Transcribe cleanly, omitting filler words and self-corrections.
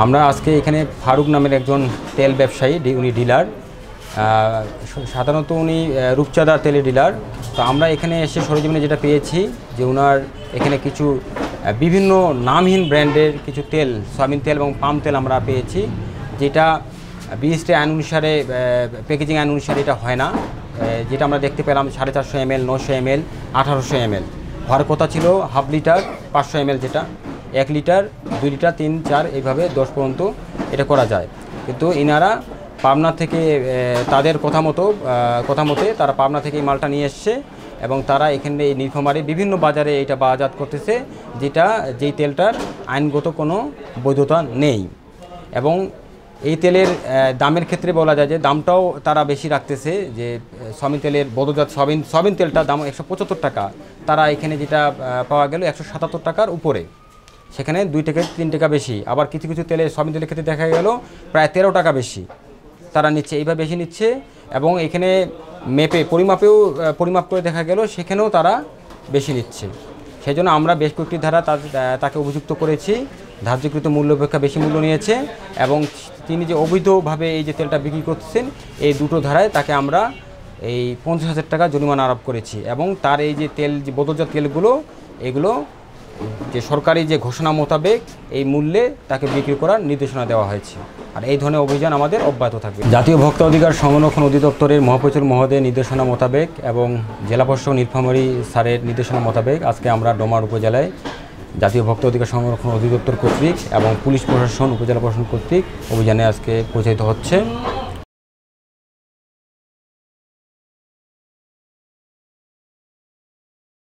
আমরা আজকে এখানে ফারুক নামের একজন তেল ব্যবসায়ী, উনি ডিলার, সাধারণত উনি রূপচাঁদা তেলের ডিলার। তো আমরা এখানে এসে সরেজমিনে যেটা পেয়েছি যে ওনার এখানে কিছু বিভিন্ন নামহীন ব্র্যান্ডের কিছু তেল, সয়াবিন তেল এবং পাম তেল আমরা পেয়েছি, যেটা বিএসটি আইন অনুসারে, প্যাকেজিং আইন অনুসারে এটা হয় না। যেটা আমরা দেখতে পেলাম 450 ml, 900 ml, 1800 ml হওয়ার কথা ছিল হাফ লিটার, 500 ml, যেটা 1 লিটার, 2 লিটার, 3, 4 এইভাবে 10 পর্যন্ত এটা করা যায়। কিন্তু ইনারা পাবনা থেকে তাদের কথা মতে তারা পাবনা থেকে এই মালটা নিয়ে এসছে এবং তারা এখানে এই নীলফামারী বিভিন্ন বাজারে এটা বাজারজাত করতেছে, যেই তেলটার আইনগত কোনো বৈধতা নেই। এবং এই তেলের দামের ক্ষেত্রে বলা যায় যে দামটাও তারা বেশি রাখতেছে, যে সয়াবিন তেলের বদজাত সয়াবিন তেলটার দাম 175 টাকা, তারা এখানে যেটা পাওয়া গেল 177 টাকার উপরে, সেখানে 2 থেকে 3 টাকা বেশি। আবার কিছু কিছু তেলে সয়াবিন তেলের ক্ষেত্রে দেখা গেল প্রায় 13 টাকা বেশি তারা নিচ্ছে, এইভাবে বেশি নিচ্ছে। এবং এখানে পরিমাপ করে দেখা গেল সেখানেও তারা বেশি নিচ্ছে। সেই জন্য আমরা বেশ কয়েকটি ধারা তাকে অভিযুক্ত করেছি, ধার্যকৃত মূল্য অপেক্ষা বেশি মূল্য নিয়েছে এবং তিনি যে অবৈধভাবে এই যে তেলটা বিক্রি করতেছেন, এই দুটো ধারায় তাকে আমরা এই 50,000 টাকা জরিমানা আরোপ করেছি। এবং তার এই যে তেল, যে বোতলজাত তেলগুলো, এগুলো যে সরকারি যে ঘোষণা মোতাবেক এই মূল্যে তাকে বিক্রি করার নির্দেশনা দেওয়া হয়েছে। আর এই ধরনের অভিযান আমাদের অব্যাহত থাকবে। জাতীয় ভোক্তা অধিকার সংরক্ষণ অধিদপ্তরের মহাপরিচালক মহোদয়ের নির্দেশনা মোতাবেক এবং জেলা প্রশাসক নীলফামারী স্যারের নির্দেশনা মোতাবেক আজকে আমরা ডোমার উপজেলায় জাতীয় ভোক্তা অধিকার সংরক্ষণ অধিদপ্তর কর্তৃক এবং পুলিশ প্রশাসন, উপজেলা প্রশাসন কর্তৃক অভিযানে আজকে পরিচালিত হচ্ছে।